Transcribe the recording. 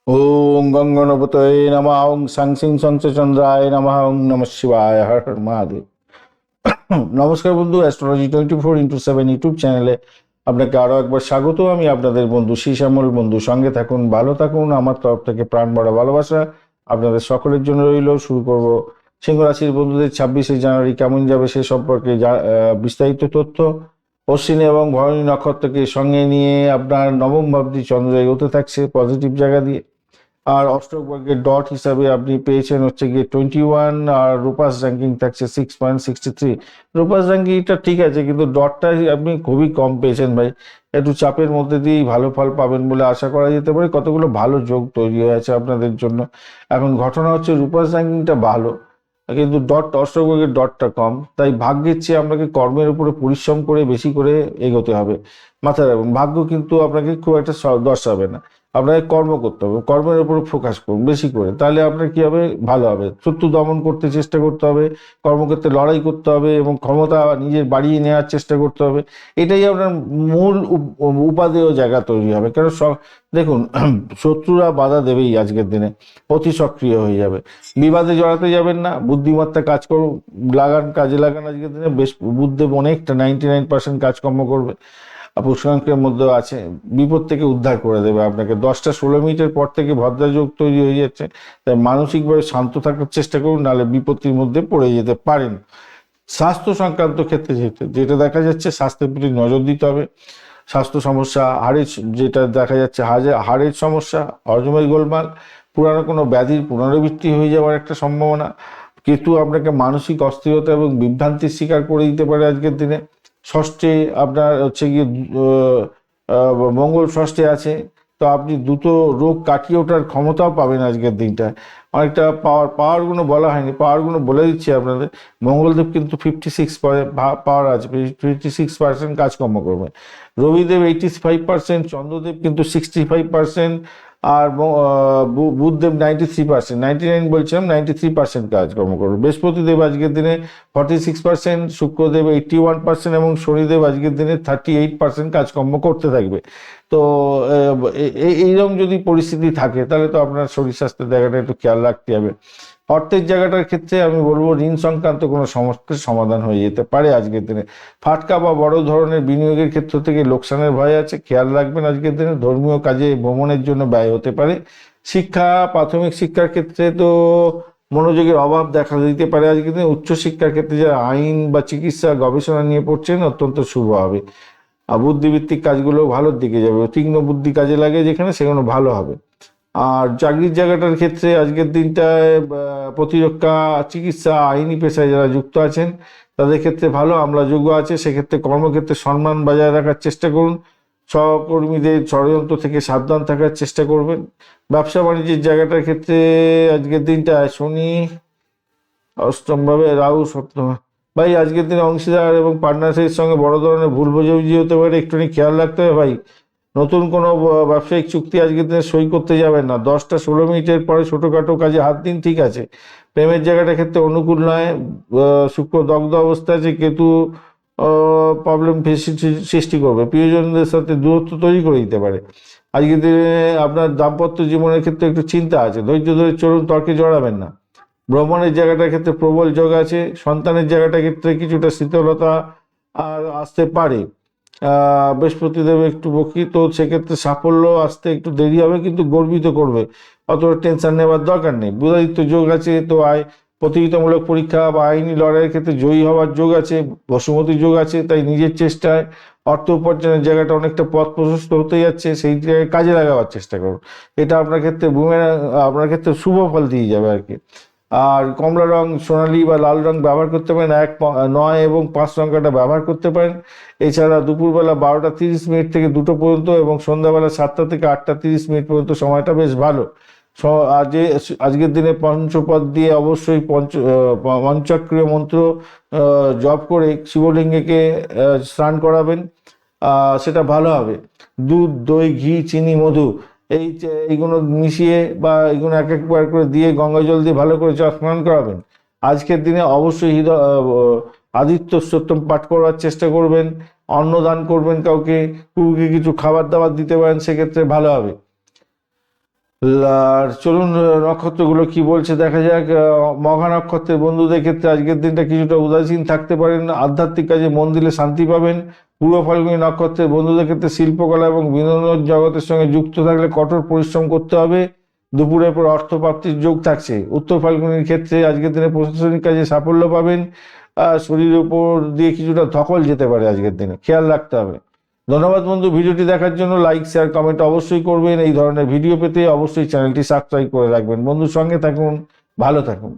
ওং গঙ্গনপতয়ে নমঃ ওং সাংসিং চন্দ্রায় নমঃ ওং নমঃ শিবায় হর হর মহাদেব। নমস্কার বন্ধু, অ্যাস্ট্রোলজি 24x7 ইউটিউব চ্যানেলে আপনাকে আরও একবার স্বাগত। আমি আপনাদের বন্ধু শ্যামল। বন্ধু সঙ্গে থাকুন, ভালো থাকুন। আমার তরফ থেকে প্রাণ ভরা ভালোবাসা আপনাদের সকলের জন্য রইল। শুরু করব সিংহ রাশির বন্ধুদের 26শে জানুয়ারি কেমন যাবে সে সম্পর্কে বিস্তারিত তথ্য। অশ্বিনী এবং ভরণী নক্ষত্রকে সঙ্গে নিয়ে আপনার নবম ভাবটি চন্দ্র এগোতে থাকছে পজিটিভ জায়গা দিয়ে। আর অষ্টক বর্গের ডট হিসাবে আপনি পেয়েছেন হচ্ছে গিয়ে 21, আর রূপাস র্যাঙ্কিং থাকছে 6.63। রূপাস র্যাঙ্কিংটা ঠিক আছে, কিন্তু ডটটাই আপনি খুবই কম পেয়েছেন ভাই। একটু চাপের মধ্যে দিয়েই ভালো ফল পাবেন বলে আশা করা যেতে পারে। কতগুলো ভালো যোগ তৈরি হয়েছে আপনাদের জন্য। এখন ঘটনা হচ্ছে রূপাস র্যাঙ্কিংটা ভালো, কিন্তু অষ্টক বর্গের ডটটা কম। তাই ভাগ্যের চেয়ে আপনাকে কর্মের উপরে পরিশ্রম করে বেশি করে এগোতে হবে। মাথায় রাখুন, ভাগ্য কিন্তু আপনাকে খুব একটা দর্শাবে না। আপনাকে কর্ম করতে হবে, কর্মের উপর ফোকাস করুন বেশি করে, তাহলে আপনার কি হবে, ভালো হবে। শত্রু দমন করতে চেষ্টা করতে হবে, কর্মক্ষেত্রে লড়াই করতে হবে এবং ক্ষমতা নিজের বাড়িয়ে নেওয়ার চেষ্টা করতে হবে। এটাই আপনার মূল উপাদেয় জায়গা তৈরি হবে। কারণ দেখুন, শত্রুরা বাধা দেবেই আজকের দিনে, অতি সক্রিয় হয়ে যাবে। বিবাদে জড়াতে যাবেন না, বুদ্ধিমত্তা কাজ করুন, কাজে লাগান। আজকের দিনে বেশ বুদ্ধদেব অনেকটা 99% কাজকর্ম করবে। পুষ্করাঙ্কের মধ্যেও আছে, বিপদ থেকে উদ্ধার করে দেবে আপনাকে। 10টা 16 মিনিটের পর থেকে ভদ্রাযোগ তৈরি হয়ে যাচ্ছে। তাই মানসিকভাবে শান্ত থাকার চেষ্টা করুন, নাহলে বিপত্তির মধ্যে পড়ে যেতে পারেন। স্বাস্থ্য সংক্রান্ত ক্ষেত্রে যেটা দেখা যাচ্ছে, স্বাস্থ্যের প্রতি নজর দিতে হবে। স্বাস্থ্য সমস্যা, যেটা দেখা যাচ্ছে হাড়ের সমস্যা, হজমের গোলমাল, পুরানো কোনো ব্যাধির পুনরাবৃত্তি হয়ে যাওয়ার একটা সম্ভাবনা। কেতু আপনাকে মানসিক অস্থিরতা এবং বিভ্রান্তির শিকার করে দিতে পারে আজকের দিনে। ষষ্ঠে আপনার হচ্ছে গিয়ে মঙ্গল ষষ্ঠে আছে, তো আপনি দুটো রোগ কাটিয়ে ওঠার ক্ষমতাও পাবেন আজকের দিনটায়। অনেকটা পাওয়ারগুলো বলা হয়নি, পাওয়ারগুলো বলে দিচ্ছি আপনাদের। মঙ্গলদেব কিন্তু 56 পাওয়ার আছে, 56% কাজকর্ম করবে। রবিদেব 85%, চন্দ্রদেব কিন্তু 65%, আর বুধদেব 93%, 99 বলছিলাম, 93% কাজকর্ম করবে। বৃহস্পতিদেব আজকের দিনে 46%, শুক্রদেব 81% এবং শনিদেব আজকের দিনে 38% কাজকর্ম করতে থাকবে। তো এইরকম যদি পরিস্থিতি থাকে, তাহলে তো আপনার শরীর স্বাস্থ্যের জায়গাটা একটু খেয়াল রাখতে হবে। অর্থের জায়গাটার ক্ষেত্রে আমি বলবো, ঋণ সংক্রান্ত কোনো সমস্যার সমাধান হয়ে যেতে পারে আজকের দিনে। ফাটকা বা বড় ধরনের বিনিয়োগের ক্ষেত্র থেকে লোকসানের ভয় আছে, খেয়াল রাখবেন আজকের দিনে। ধর্মীয় কাজে ভ্রমণের জন্য ব্যয় হতে পারে। শিক্ষা, প্রাথমিক শিক্ষার ক্ষেত্রে তো মনোযোগের অভাব দেখা দিতে পারে আজকের দিনে। উচ্চশিক্ষার ক্ষেত্রে যারা আইন বা চিকিৎসা গবেষণা নিয়ে পড়ছেন, অত্যন্ত শুভ হবে। আর বুদ্ধিভিত্তিক কাজগুলো ভালোর দিকে যাবে। তীক্ষ্ণ বুদ্ধি কাজে লাগে যেখানে, সেখানে ভালো হবে। আর চাকরির জায়গাটার ক্ষেত্রে আজকের দিনটায় প্রতিরক্ষা, চিকিৎসা, আইনি পেশায় যারা যুক্ত আছেন তাদের ক্ষেত্রে ভালো আমলাযোগ্য আছে। সেক্ষেত্রে কর্মক্ষেত্রে সম্মান বজায় রাখার চেষ্টা করুন। সহকর্মীদের ষড়যন্ত্র থেকে সাবধান থাকার চেষ্টা করবেন। ব্যবসা বাণিজ্যের জায়গাটার ক্ষেত্রে আজকের দিনটায় শনি অষ্টমভাবে, রাহু সপ্তম। ভাই আজকের দিনে অংশীদার এবং পার্টনারশিপের সঙ্গে বড় ধরনের ভুল বোঝাবুঝি হতে পারে, একটুখানি খেয়াল রাখতে হবে ভাই। নতুন কোনো ব্যবসায়িক চুক্তি আজকের দিনে সই করতে যাবেন না। 10টা 16 মিনিটের পরে ছোটোখাটো কাজে হাত দিন, ঠিক আছে। প্রেমের জায়গাটার ক্ষেত্রে অনুকূল নয়। শুক্র দগ্ধ অবস্থা আছে, কেতু প্রবলেম সৃষ্টি করবে, প্রিয়জনদের সাথে দূরত্ব তৈরি করে দিতে পারে। আজকের দিনে আপনার দাম্পত্য জীবনের ক্ষেত্রে একটু চিন্তা আছে, ধৈর্য ধরে চলুন, তর্কে জড়াবেন না। ভ্রমণের জায়গাটার ক্ষেত্রে প্রবল যোগ আছে। সন্তানের জায়গাটার ক্ষেত্রে কিছুটা শীতলতা আর আসতে পারে। বৃহস্পতিদেব একটু বকি, তো সেক্ষেত্রে সাফল্য আসতে একটু দেরি হবে, কিন্তু গর্বিত করবে। অতটা টেনশন নেওয়ার দরকার নেই। বুধাদিত্য যোগ আছে, তো প্রতিযোগিতামূলক পরীক্ষা বা আইনি লড়াইয়ের ক্ষেত্রে জয়ী হওয়ার যোগ আছে। বসুমতী যোগ আছে, তাই নিজের চেষ্টায় অর্থ উপার্জনের জায়গাটা অনেকটা পথ প্রশস্ত হতে যাচ্ছে, সেই জায়গায় কাজে লাগাবার চেষ্টা করুন। এটা আপনার ক্ষেত্রে আপনার ক্ষেত্রে শুভ ফল দিয়ে যাবে আর কি। আর কমলা রং, সোনালী বা লাল রং ব্যবহার করতে পারেন। 9 এবং 5 সংখ্যাটা ব্যবহার করতে পারেন। এছাড়া দুপুরবেলা 12টা 30 মিনিট থেকে 2টো পর্যন্ত এবং সন্ধ্যাবেলা 7টা থেকে 8টা 30 মিনিট পর্যন্ত সময়টা বেশ ভালো। আজকের দিনে পঞ্চপদ দিয়ে অবশ্যই পঞ্চক্রিয় মন্ত্র জপ করে শিবলিঙ্গকে স্নান করাবেন, সেটা ভালো হবে। দুধ, দই, ঘি, চিনি, মধু এইগুলো মিশিয়ে বা এইগুলো এক একবার করে দিয়ে গঙ্গা জল দিয়ে ভালো করে স্নান করাবেন। আজকের দিনে অবশ্যই আদিত্য স্তোত্রম পাঠ করার চেষ্টা করবেন। অন্নদান করবেন, কাউকে কিছু খাবার দাবার দিতে পারেন, সেক্ষেত্রে ভালো হবে। আর চলুন নক্ষত্রগুলো কি বলছে দেখা যাক। মঘা নক্ষত্রের বন্ধুদের ক্ষেত্রে আজকের দিনটা কিছুটা উদাসীন থাকতে পারেন, আধ্যাত্মিক কাজে মন দিলে শান্তি পাবেন। পূর্ব ফাল্গুনী নক্ষত্রের বন্ধুদের ক্ষেত্রে শিল্পকলা এবং বিনোদন জগতের সঙ্গে যুক্ত থাকলে কঠোর পরিশ্রম করতে হবে। দুপুরের পর অর্থপ্রাপ্তির যোগ থাকছে। উত্তর ফাল্গুনির ক্ষেত্রে আজকের দিনে প্রশাসনিক কাজে সাফল্য পাবেন। শরীরের উপর দিয়ে কিছুটা ধকল যেতে পারে আজকের দিনে, খেয়াল রাখতে হবে। ধন্যবাদ বন্ধু, ভিডিওটি দেখার জন্য। লাইক শেয়ার কমেন্ট অবশ্যই করবেন। এই ধরনের ভিডিও পেতে অবশ্যই চ্যানেলটি সাবস্ক্রাইব করে রাখবেন। বন্ধুর সঙ্গে থাকুন, ভালো থাকুন।